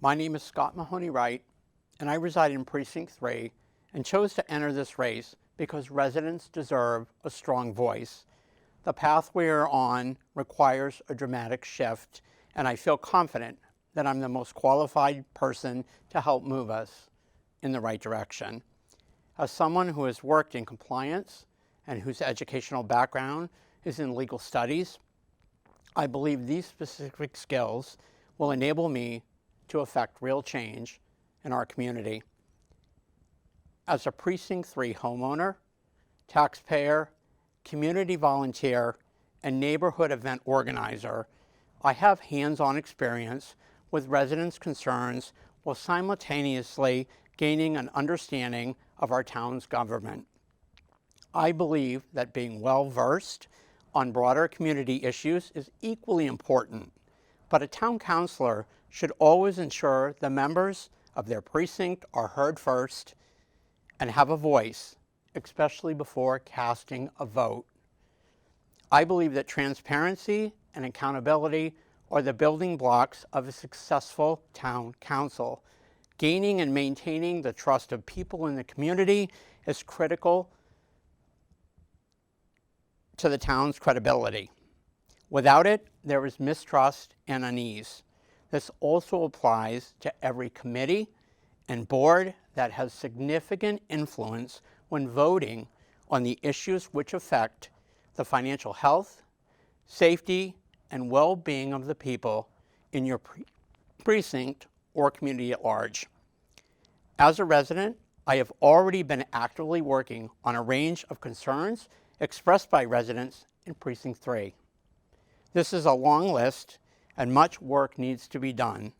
My name is Scott Mahoney-Wright, and I reside in Precinct 3 and chose to enter this race because residents deserve a strong voice. The path we are on requires a dramatic shift, and I feel confident that I'm the most qualified person to help move us in the right direction. As someone who has worked in compliance and whose educational background is in legal studies, I believe these specific skills will enable me to affect real change in our community. As a Precinct 3 homeowner, taxpayer, community volunteer, and neighborhood event organizer, I have hands-on experience with residents' concerns while simultaneously gaining an understanding of our town's government. I believe that being well-versed on broader community issues is equally important, but a town councilor should always ensure the members of their precinct are heard first and have a voice, especially before casting a vote. I believe that transparency and accountability are the building blocks of a successful town council. Gaining and maintaining the trust of people in the community is critical to the town's credibility. Without it, there is mistrust and unease. This also applies to every committee and board that has significant influence when voting on the issues which affect the financial health, safety, and well-being of the people in your precinct or community at large. As a resident, I have already been actively working on a range of concerns expressed by residents in Precinct 3. This is a long list, and much work needs to be done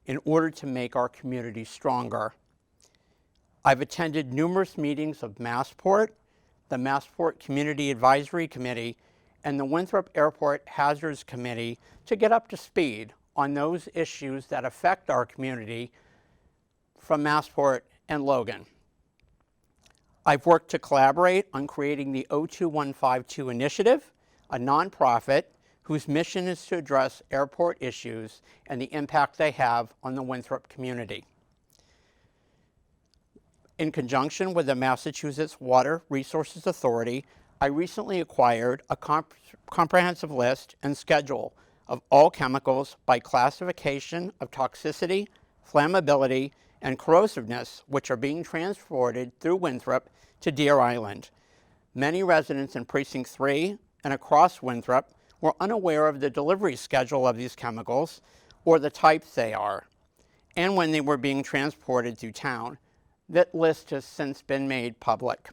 in order to make our community stronger. I've attended numerous meetings of Massport, the Massport Community Advisory Committee, and the Winthrop Airport Hazards Committee to get up to speed on those issues that affect our community from Massport and Logan. I've worked to collaborate on creating the 02152 Initiative, a nonprofit whose mission is to address airport issues and the impact they have on the Winthrop community. In conjunction with the Massachusetts Water Resources Authority, I recently acquired a comprehensive list and schedule of all chemicals by classification of toxicity, flammability, and corrosiveness, which are being transported through Winthrop to Deer Island. Many residents in Precinct 3 and across Winthrop were unaware of the delivery schedule of these chemicals or the types they are, and when they were being transported through town. That list has since been made public.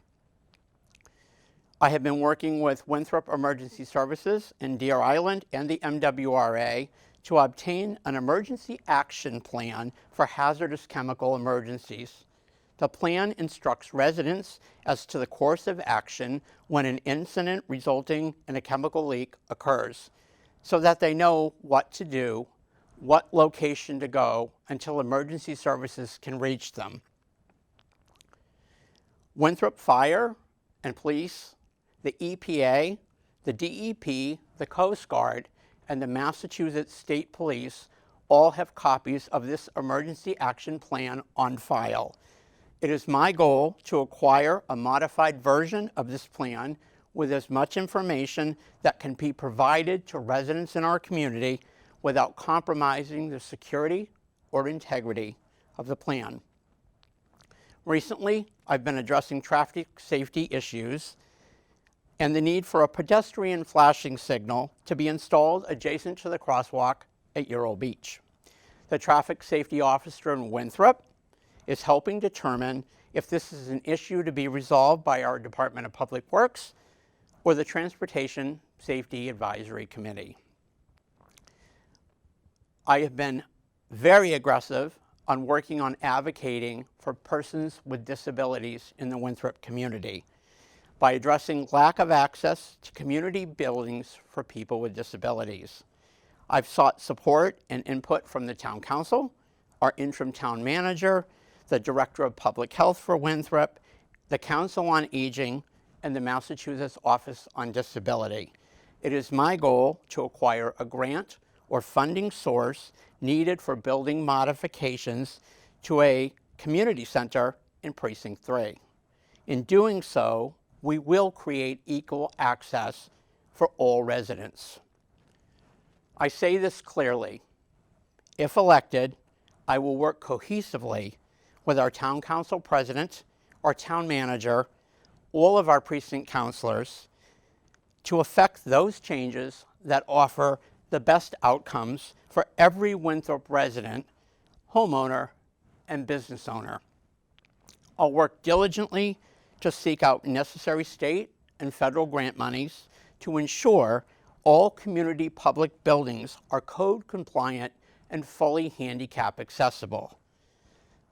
I have been working with Winthrop Emergency Services in Deer Island and the MWRA to obtain an emergency action plan for hazardous chemical emergencies. The plan instructs residents as to the course of action when an incident resulting in a chemical leak occurs, so that they know what to do, what location to go until emergency services can reach them. Winthrop Fire and Police, the EPA, the DEP, the Coast Guard, and the Massachusetts State Police all have copies of this emergency action plan on file. It is my goal to acquire a modified version of this plan with as much information that can be provided to residents in our community without compromising the security or integrity of the plan. Recently, I've been addressing traffic safety issues and the need for a pedestrian flashing signal to be installed adjacent to the crosswalk at Ural Beach. The traffic safety officer in Winthrop is helping determine if this is an issue to be resolved by our Department of Public Works or the Transportation Safety Advisory Committee. I have been very aggressive on working on advocating for persons with disabilities in the Winthrop community by addressing lack of access to community buildings for people with disabilities. I've sought support and input from the town council, our interim town manager, the director of public health for Winthrop, the Council on Aging, and the Massachusetts Office on Disability. It is my goal to acquire a grant or funding source needed for building modifications to a community center in Precinct 3. In doing so, we will create equal access for all residents. I say this clearly. If elected, I will work cohesively with our town council president, our town manager, all of our precinct councilors to effect those changes that offer the best outcomes for every Winthrop resident, homeowner, and business owner. I'll work diligently to seek out necessary state and federal grant monies to ensure all community public buildings are code compliant and fully handicap accessible.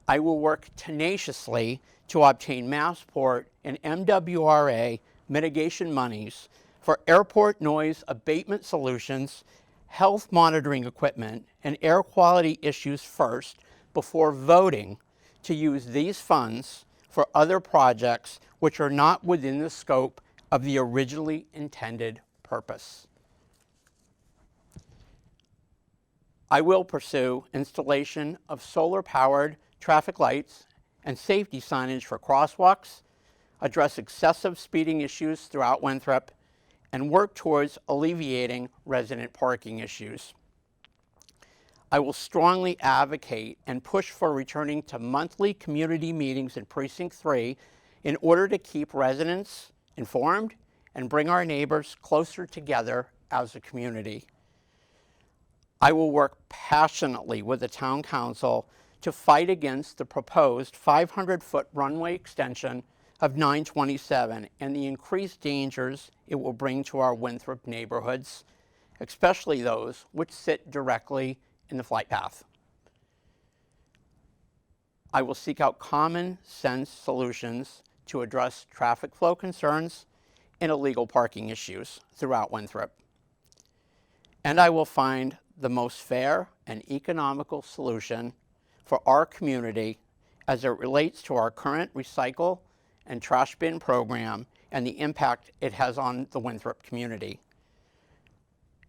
I will work tenaciously to obtain Massport and MWRA mitigation monies for airport noise abatement solutions, health monitoring equipment, and air quality issues first before voting to use these funds for other projects which are not within the scope of the originally intended purpose. I will pursue installation of solar-powered traffic lights and safety signage for crosswalks, address excessive speeding issues throughout Winthrop, and work towards alleviating resident parking issues. I will strongly advocate and push for returning to monthly community meetings in Precinct 3 in order to keep residents informed and bring our neighbors closer together as a community. I will work passionately with the town council to fight against the proposed 500-foot runway extension of 927 and the increased dangers it will bring to our Winthrop neighborhoods, especially those which sit directly in the flight path. I will seek out common sense solutions to address traffic flow concerns and illegal parking issues throughout Winthrop. And I will find the most fair and economical solution for our community as it relates to our current recycle and trash bin program and the impact it has on the Winthrop community.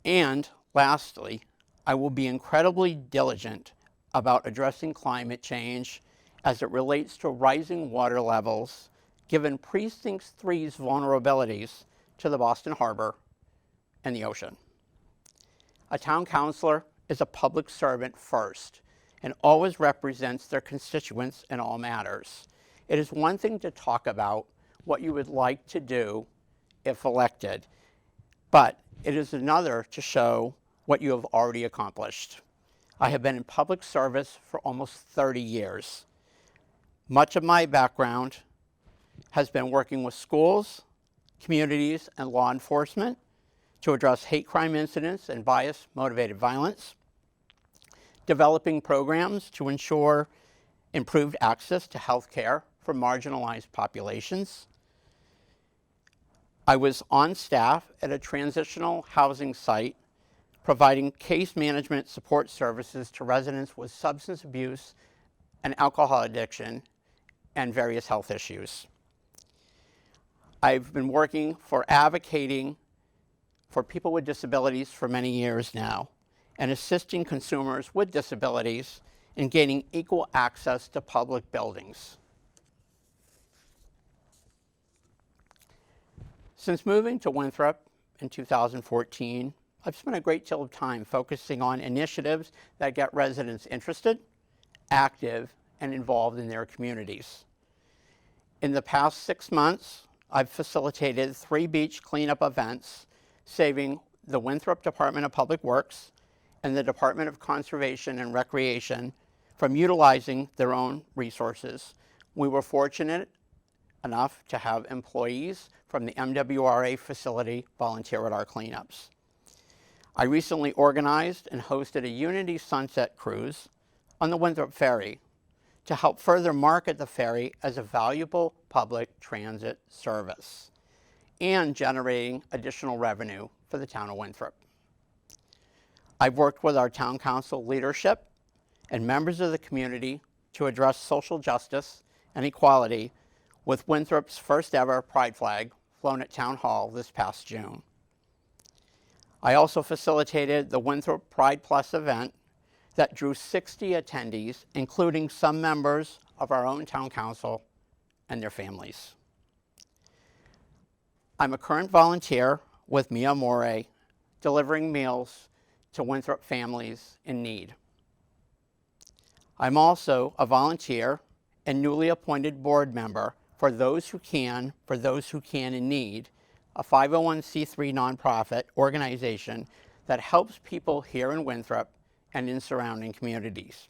And lastly, I will be incredibly diligent about addressing climate change as it relates to rising water levels, given Precinct 3's vulnerabilities to the Boston Harbor and the ocean. A town councilor is a public servant first and always represents their constituents in all matters. It is one thing to talk about what you would like to do if elected, but it is another to show what you have already accomplished. I have been in public service for almost 30 years. Much of my background has been working with schools, communities, and law enforcement to address hate crime incidents and bias-motivated violence, developing programs to ensure improved access to health care for marginalized populations. I was on staff at a transitional housing site providing case management support services to residents with substance abuse and alcohol addiction and various health issues. I've been working for advocating for people with disabilities for many years now and assisting consumers with disabilities in gaining equal access to public buildings. Since moving to Winthrop in 2014, I've spent a great deal of time focusing on initiatives that get residents interested, active, and involved in their communities. In the past 6 months, I've facilitated 3 beach cleanup events, saving the Winthrop Department of Public Works and the Department of Conservation and Recreation from utilizing their own resources. We were fortunate enough to have employees from the MWRA facility volunteer at our cleanups. I recently organized and hosted a Unity Sunset Cruise on the Winthrop Ferry to help further market the ferry as a valuable public transit service and generating additional revenue for the town of Winthrop. I've worked with our town council leadership and members of the community to address social justice and equality with Winthrop's first ever pride flag flown at Town Hall this past June. I also facilitated the Winthrop Pride Plus event that drew 60 attendees, including some members of our own town council and their families. I'm a current volunteer with Mia More, delivering meals to Winthrop families in need. I'm also a volunteer and newly appointed board member for Those Who Can, for Those Who Can in Need, a 501c3 nonprofit organization that helps people here in Winthrop and in surrounding communities.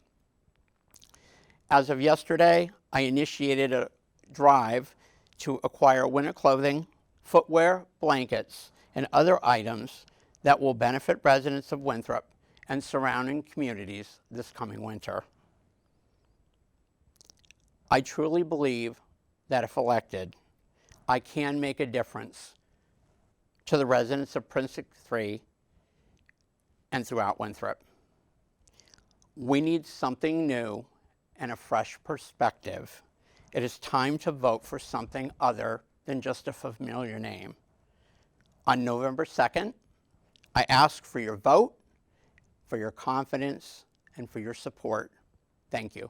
As of yesterday, I initiated a drive to acquire winter clothing, footwear, blankets, and other items that will benefit residents of Winthrop and surrounding communities this coming winter. I truly believe that if elected, I can make a difference to the residents of Precinct 3 and throughout Winthrop. We need something new and a fresh perspective. It is time to vote for something other than just a familiar name. On November 2nd, I ask for your vote, for your confidence, and for your support. Thank you.